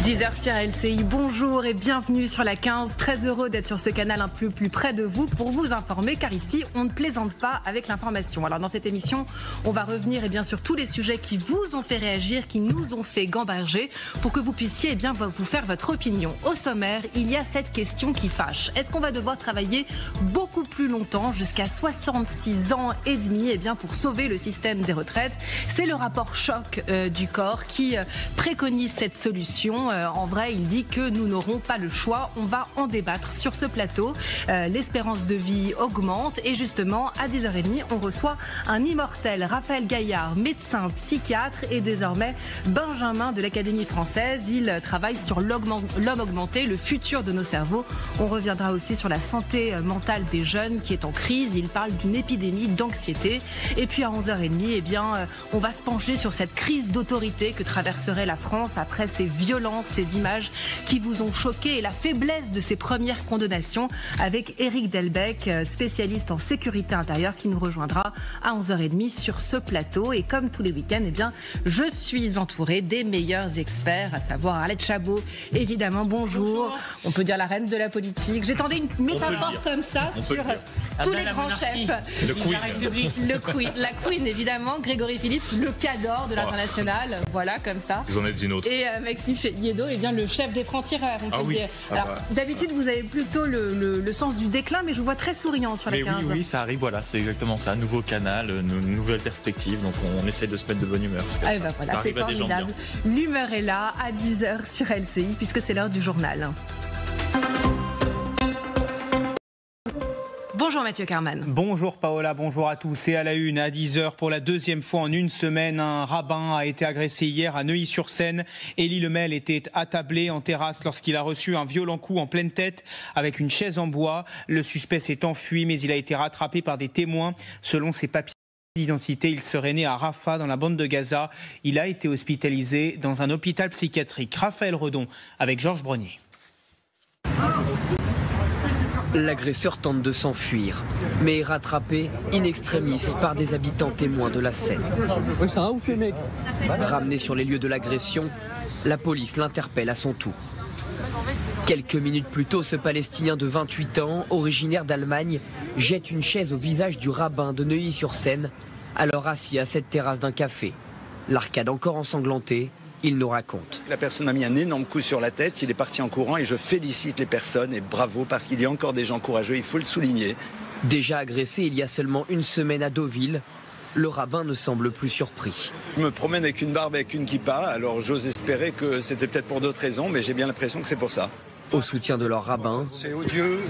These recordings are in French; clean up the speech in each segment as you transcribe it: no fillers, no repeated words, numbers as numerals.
10h sur LCI, bonjour et bienvenue sur la 15. Très heureux d'être sur ce canal un peu plus près de vous pour vous informer, car ici on ne plaisante pas avec l'information. Alors dans cette émission, on va revenir sur tous les sujets qui vous ont fait réagir, qui nous ont fait gamberger, pour que vous puissiez vous faire votre opinion. Au sommaire, il y a cette question qui fâche. Est-ce qu'on va devoir travailler beaucoup plus longtemps, jusqu'à 66 ans et demi, pour sauver le système des retraites? C'est le rapport choc du corps qui préconise cette solution. En vrai, il dit que nous n'aurons pas le choix. On va en débattre sur ce plateau. L'espérance de vie augmente et justement, à 10h30, on reçoit un immortel, Raphaël Gaillard, médecin, psychiatre et désormais Benjamin de l'Académie française. Il travaille sur l'homme augmenté, le futur de nos cerveaux. On reviendra aussi sur la santé mentale des jeunes qui est en crise. Il parle d'une épidémie d'anxiété. Et puis à 11h30, on va se pencher sur cette crise d'autorité que traverserait la France après ces violences, ces images qui vous ont choqué et la faiblesse de ces premières condamnations avec Éric Delbecq, spécialiste en sécurité intérieure, qui nous rejoindra à 11h30 sur ce plateau. Et comme tous les week-ends, je suis entourée des meilleurs experts, à savoir Arlette Chabot, évidemment, bonjour. On peut dire la reine de la politique. J'étendais une métaphore comme ça sur tous les grands chefs. Le Queen. La Queen, évidemment, Grégory Phillips, le cador de l'international, voilà, comme ça. Vous en êtes une autre. Et Maxime Yeddo, le chef des francs-tireurs, on peut dire. Alors, d'habitude, vous avez plutôt le sens du déclin, mais je vous vois très souriant sur la 15. Oui, ça arrive, voilà, c'est exactement ça. Nouveau canal, une nouvelle perspective, donc on essaie de se mettre de bonne humeur. Voilà, c'est formidable. L'humeur est là, à 10h sur LCI, puisque c'est l'heure du journal. Bonjour Mathieu Carman. Bonjour Paola, bonjour à tous. Et à la une, à 10h, pour la deuxième fois en une semaine, un rabbin a été agressé hier à Neuilly-sur-Seine. Élie Lemel était attablé en terrasse lorsqu'il a reçu un violent coup en pleine tête avec une chaise en bois. Le suspect s'est enfui, mais il a été rattrapé par des témoins. Selon ses papiers d'identité, il serait né à Rafah, dans la bande de Gaza. Il a été hospitalisé dans un hôpital psychiatrique. Raphaël Redon avec Georges Brenier. L'agresseur tente de s'enfuir, mais est rattrapé in extremis par des habitants témoins de la scène. Ramené sur les lieux de l'agression, la police l'interpelle à son tour. Quelques minutes plus tôt, ce Palestinien de 28 ans, originaire d'Allemagne, jette une chaise au visage du rabbin de Neuilly-sur-Seine, alors assis à cette terrasse d'un café. L'arcade encore ensanglantée. Il nous raconte. La personne m'a mis un énorme coup sur la tête, il est parti en courant et je félicite les personnes et bravo parce qu'il y a encore des gens courageux, il faut le souligner. Déjà agressé il y a seulement une semaine à Deauville, le rabbin ne semble plus surpris. Je me promène avec une barbe et avec une kippa, alors j'ose espérer que c'était peut-être pour d'autres raisons, mais j'ai bien l'impression que c'est pour ça. Au soutien de leur rabbin, c'est odieux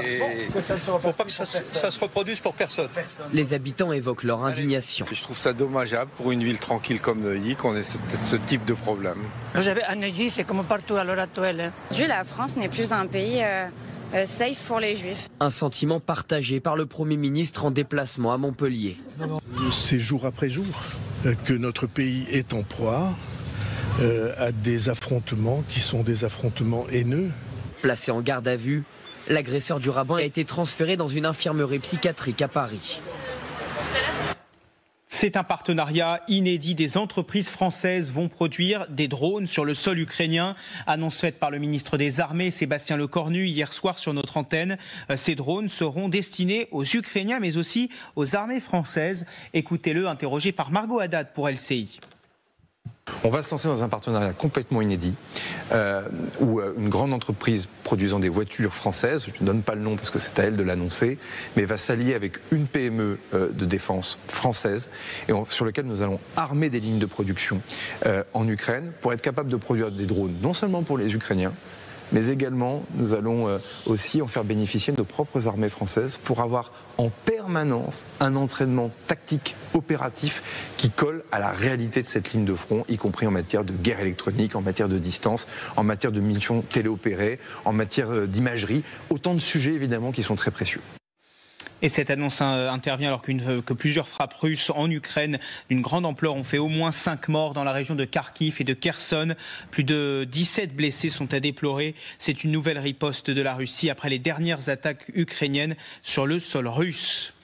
et il ne faut pas que ça se reproduise pour personne. Les habitants évoquent leur indignation. Je trouve ça dommageable pour une ville tranquille comme Neuilly qu'on ait ce type de problème. À Neuilly, c'est comme partout à l'heure actuelle. La France n'est plus un pays safe pour les Juifs. Un sentiment partagé par le Premier ministre en déplacement à Montpellier. C'est jour après jour que notre pays est en proie à des affrontements qui sont des affrontements haineux. Placé en garde à vue, l'agresseur du rabbin a été transféré dans une infirmerie psychiatrique à Paris. C'est un partenariat inédit. Des entreprises françaises vont produire des drones sur le sol ukrainien. Annonce faite par le ministre des Armées, Sébastien Lecornu, hier soir sur notre antenne. Ces drones seront destinés aux Ukrainiens, mais aussi aux armées françaises. Écoutez-le, interrogé par Margot Haddad pour LCI. On va se lancer dans un partenariat complètement inédit où une grande entreprise produisant des voitures françaises, je ne donne pas le nom parce que c'est à elle de l'annoncer, mais va s'allier avec une PME de défense française sur lequel nous allons armer des lignes de production en Ukraine pour être capable de produire des drones non seulement pour les Ukrainiens, mais également nous allons aussi en faire bénéficier nos propres armées françaises pour avoir en permanence un entraînement tactique opératif qui colle à la réalité de cette ligne de front, y compris en matière de guerre électronique, en matière de distance, en matière de missions téléopérées, en matière d'imagerie, autant de sujets évidemment qui sont très précieux. Et cette annonce intervient alors que plusieurs frappes russes en Ukraine d'une grande ampleur ont fait au moins 5 morts dans la région de Kharkiv et de Kherson. Plus de 17 blessés sont à déplorer. C'est une nouvelle riposte de la Russie après les dernières attaques ukrainiennes sur le sol russe.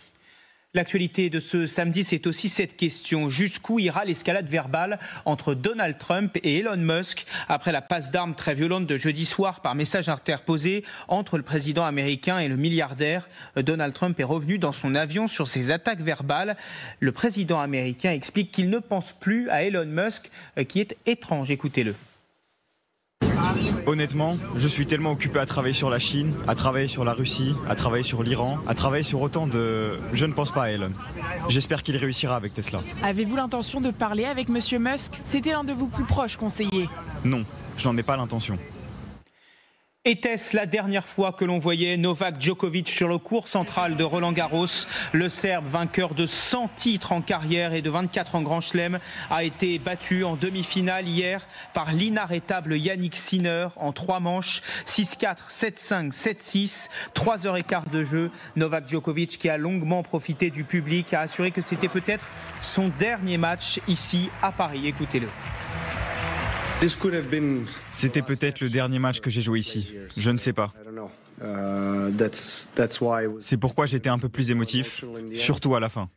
L'actualité de ce samedi, c'est aussi cette question. Jusqu'où ira l'escalade verbale entre Donald Trump et Elon Musk après la passe d'armes très violente de jeudi soir par message interposé entre le président américain et le milliardaire? Donald Trump est revenu dans son avion sur ces attaques verbales. Le président américain explique qu'il ne pense plus à Elon Musk, qui est étrange. Écoutez-le. Honnêtement, je suis tellement occupé à travailler sur la Chine, à travailler sur la Russie, à travailler sur l'Iran, à travailler sur autant de... Je ne pense pas à Elon. J'espère qu'il réussira avec Tesla. Avez-vous l'intention de parler avec Monsieur Musk? C'était l'un de vos plus proches conseillers. Non, je n'en ai pas l'intention. Était-ce la dernière fois que l'on voyait Novak Djokovic sur le court central de Roland-Garros? Le Serbe, vainqueur de 100 titres en carrière et de 24 en Grand Chelem, a été battu en demi-finale hier par l'inarrêtable Yannick Sinner en 3 manches, 6-4, 7-5, 7-6, 3h15 de jeu. Novak Djokovic, qui a longuement profité du public, a assuré que c'était peut-être son dernier match ici à Paris. Écoutez-le. C'était peut-être le dernier match que j'ai joué ici. Je ne sais pas. C'est pourquoi j'étais un peu plus émotif, surtout à la fin.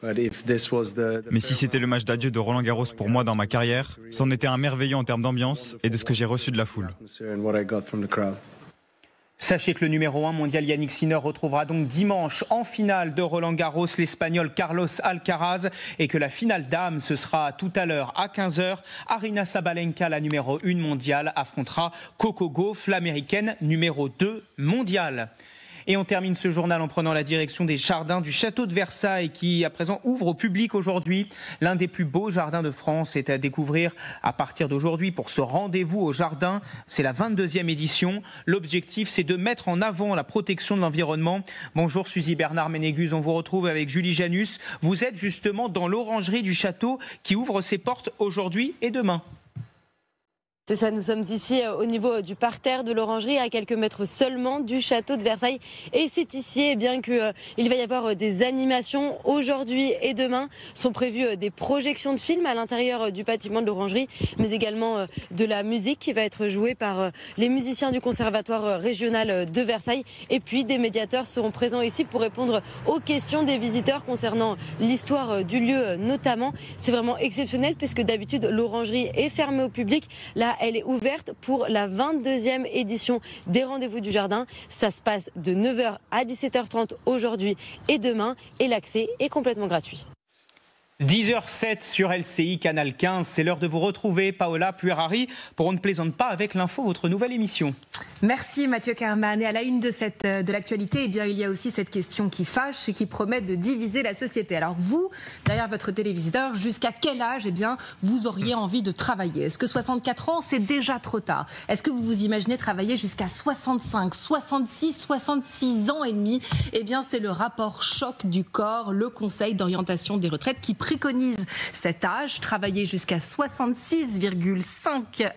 Mais si c'était le match d'adieu de Roland-Garros pour moi dans ma carrière, c'en était un merveilleux en termes d'ambiance et de ce que j'ai reçu de la foule. Sachez que le numéro 1 mondial Yannick Sinner retrouvera donc dimanche en finale de Roland-Garros l'Espagnol Carlos Alcaraz et que la finale dames, ce sera tout à l'heure à 15h. Aryna Sabalenka, la numéro 1 mondiale, affrontera Coco Gauff, l'américaine numéro 2 mondiale. Et on termine ce journal en prenant la direction des jardins du château de Versailles qui à présent ouvre au public aujourd'hui. L'un des plus beaux jardins de France est à découvrir à partir d'aujourd'hui pour ce rendez-vous au jardin. C'est la 22e édition. L'objectif, c'est de mettre en avant la protection de l'environnement. Bonjour Suzy Bernard-Ménégus, on vous retrouve avec Julie Janus. Vous êtes justement dans l'orangerie du château qui ouvre ses portes aujourd'hui et demain. C'est ça, nous sommes ici au niveau du parterre de l'orangerie, à quelques mètres seulement du château de Versailles. Et c'est ici bien qu'il va y avoir des animations aujourd'hui et demain. Sont prévues des projections de films à l'intérieur du bâtiment de l'orangerie, mais également de la musique qui va être jouée par les musiciens du conservatoire régional de Versailles. Et puis des médiateurs seront présents ici pour répondre aux questions des visiteurs concernant l'histoire du lieu notamment. C'est vraiment exceptionnel puisque d'habitude l'orangerie est fermée au public. Là, elle est ouverte pour la 22e édition des Rendez-vous du Jardin. Ça se passe de 9h à 17h30 aujourd'hui et demain et l'accès est complètement gratuit. 10h07 sur LCI, Canal 15. C'est l'heure de vous retrouver, Paola Puerari, pour On ne plaisante pas avec l'info, votre nouvelle émission. Merci Mathieu Kerman. Et à la une de l'actualité, eh bien, il y a aussi cette question qui fâche et qui promet de diviser la société. Alors vous, derrière votre téléviseur, jusqu'à quel âge eh bien, vous auriez envie de travailler? Est-ce que 64 ans, c'est déjà trop tard? Est-ce que vous vous imaginez travailler jusqu'à 65, 66, 66 ans et demi? Eh bien, c'est le rapport choc du corps, le Conseil d'orientation des retraites qui préconise cet âge, travailler jusqu'à 66,5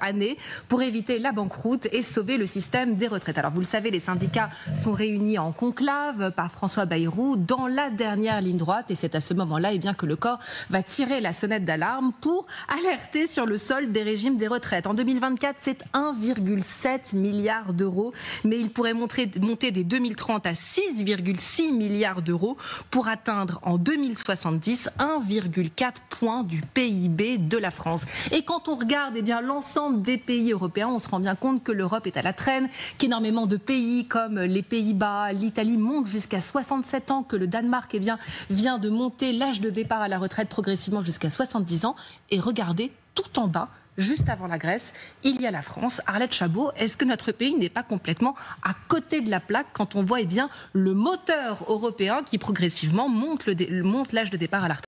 années pour éviter la banqueroute et sauver le système des retraites. Alors vous le savez, les syndicats sont réunis en conclave par François Bayrou dans la dernière ligne droite et c'est à ce moment-là eh bien, que le corps va tirer la sonnette d'alarme pour alerter sur le solde des régimes des retraites. En 2024, c'est 1,7 milliard d'euros, mais il pourrait monter dès 2030 à 6,6 milliards d'euros pour atteindre en 2070 1,4 point du PIB de la France. Et quand on regarde eh bien, l'ensemble des pays européens, on se rend bien compte que l'Europe est à la traîne, qu'énormément de pays comme les Pays-Bas, l'Italie montent jusqu'à 67 ans, que le Danemark eh bien, vient de monter l'âge de départ à la retraite progressivement jusqu'à 70 ans. Et regardez, tout en bas, juste avant la Grèce, il y a la France. Arlette Chabot, est-ce que notre pays n'est pas complètement à côté de la plaque quand on voit eh bien, le moteur européen qui progressivement monte l'âge de départ à la retraite?